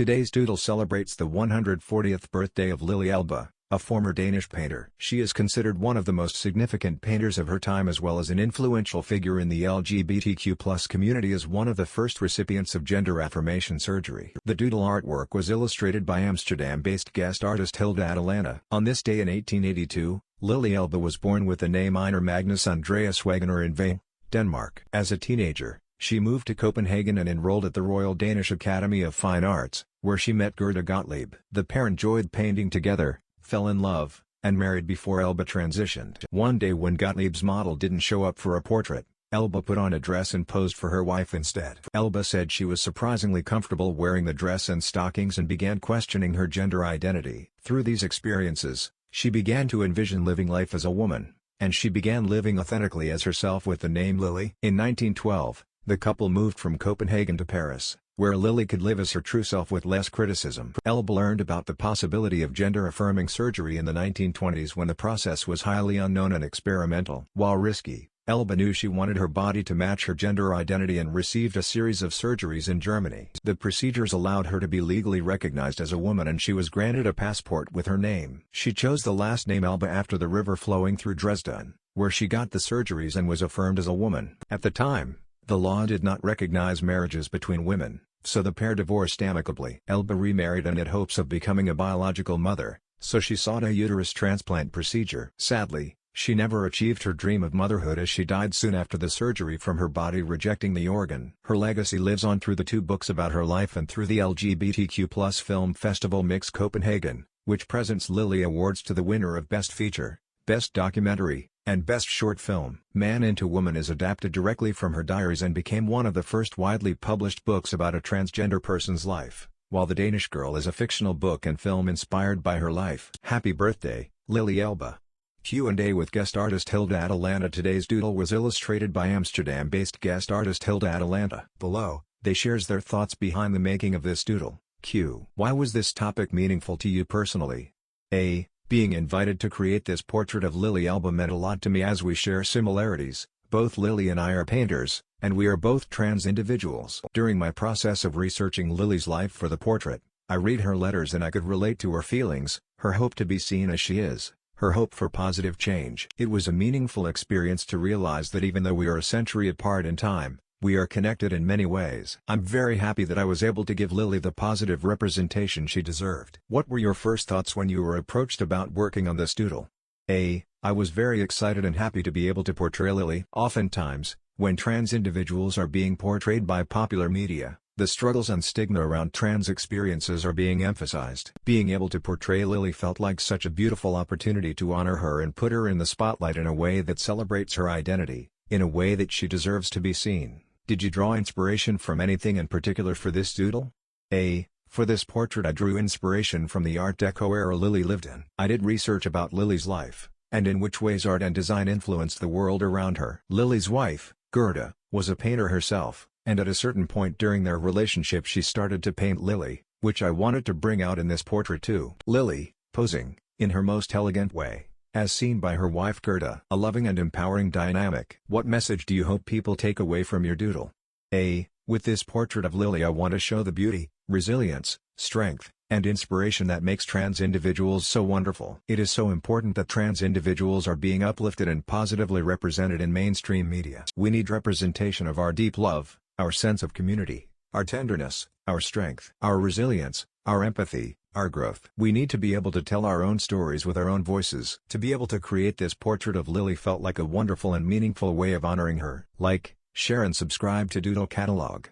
Today's doodle celebrates the 140th birthday of Lili Elbe, a former Danish painter. She is considered one of the most significant painters of her time as well as an influential figure in the LGBTQ+ community as one of the first recipients of gender affirmation surgery. The doodle artwork was illustrated by Amsterdam-based guest artist Hilde Atalanta. On this day in 1882, Lili Elbe was born with the name Einar Magnus Andreas Wegener in Vejle, Denmark. As a teenager, she moved to Copenhagen and enrolled at the Royal Danish Academy of Fine Arts, where she met Gerda Gottlieb. The pair enjoyed painting together, fell in love, and married before Elbe transitioned. One day when Gottlieb's model didn't show up for a portrait, Elbe put on a dress and posed for her wife instead. Elbe said she was surprisingly comfortable wearing the dress and stockings and began questioning her gender identity. Through these experiences, she began to envision living life as a woman, and she began living authentically as herself with the name Lili. In 1912, the couple moved from Copenhagen to Paris, where Lili could live as her true self with less criticism. Elbe learned about the possibility of gender-affirming surgery in the 1920s when the process was highly unknown and experimental. While risky, Elbe knew she wanted her body to match her gender identity and received a series of surgeries in Germany. The procedures allowed her to be legally recognized as a woman and she was granted a passport with her name. She chose the last name Elbe after the river flowing through Dresden, where she got the surgeries and was affirmed as a woman. At the time, the law did not recognize marriages between women, so the pair divorced amicably. Elbe remarried and had hopes of becoming a biological mother, so she sought a uterus transplant procedure. Sadly, she never achieved her dream of motherhood as she died soon after the surgery from her body rejecting the organ. Her legacy lives on through the two books about her life and through the LGBTQ+ film festival Mix Copenhagen, which presents Lili awards to the winner of Best Feature, Best Documentary, and Best Short Film. Man into Woman is adapted directly from her diaries and became one of the first widely published books about a transgender person's life, while The Danish Girl is a fictional book and film inspired by her life. Happy birthday, Lili Elbe. Q&A with guest artist Hilde Atalanta. Today's doodle was illustrated by Amsterdam-based guest artist Hilde Atalanta. Below, they shares their thoughts behind the making of this doodle. Q. Why was this topic meaningful to you personally? A. Being invited to create this portrait of Lili Elbe meant a lot to me as we share similarities. Both Lili and I are painters, and we are both trans individuals. During my process of researching Lili's life for the portrait, I read her letters and I could relate to her feelings, her hope to be seen as she is, her hope for positive change. It was a meaningful experience to realize that even though we are a century apart in time, we are connected in many ways. I'm very happy that I was able to give Lili the positive representation she deserved. What were your first thoughts when you were approached about working on this doodle? A. I was very excited and happy to be able to portray Lili. Oftentimes, when trans individuals are being portrayed by popular media, the struggles and stigma around trans experiences are being emphasized. Being able to portray Lili felt like such a beautiful opportunity to honor her and put her in the spotlight in a way that celebrates her identity, in a way that she deserves to be seen. Did you draw inspiration from anything in particular for this doodle? A. For this portrait I drew inspiration from the Art Deco era Lili lived in. I did research about Lili's life, and in which ways art and design influenced the world around her. Lili's wife, Gerda, was a painter herself, and at a certain point during their relationship she started to paint Lili, which I wanted to bring out in this portrait too. Lili, posing, in her most elegant way, as seen by her wife Gerda. A loving and empowering dynamic. What message do you hope people take away from your doodle? A. With this portrait of Lili I want to show the beauty, resilience, strength, and inspiration that makes trans individuals so wonderful. It is so important that trans individuals are being uplifted and positively represented in mainstream media. We need representation of our deep love, our sense of community, our tenderness, our strength, our resilience, our empathy, our growth. We need to be able to tell our own stories with our own voices. To be able to create this portrait of Lili felt like a wonderful and meaningful way of honoring her. Like, share and subscribe to Doodle Catalog.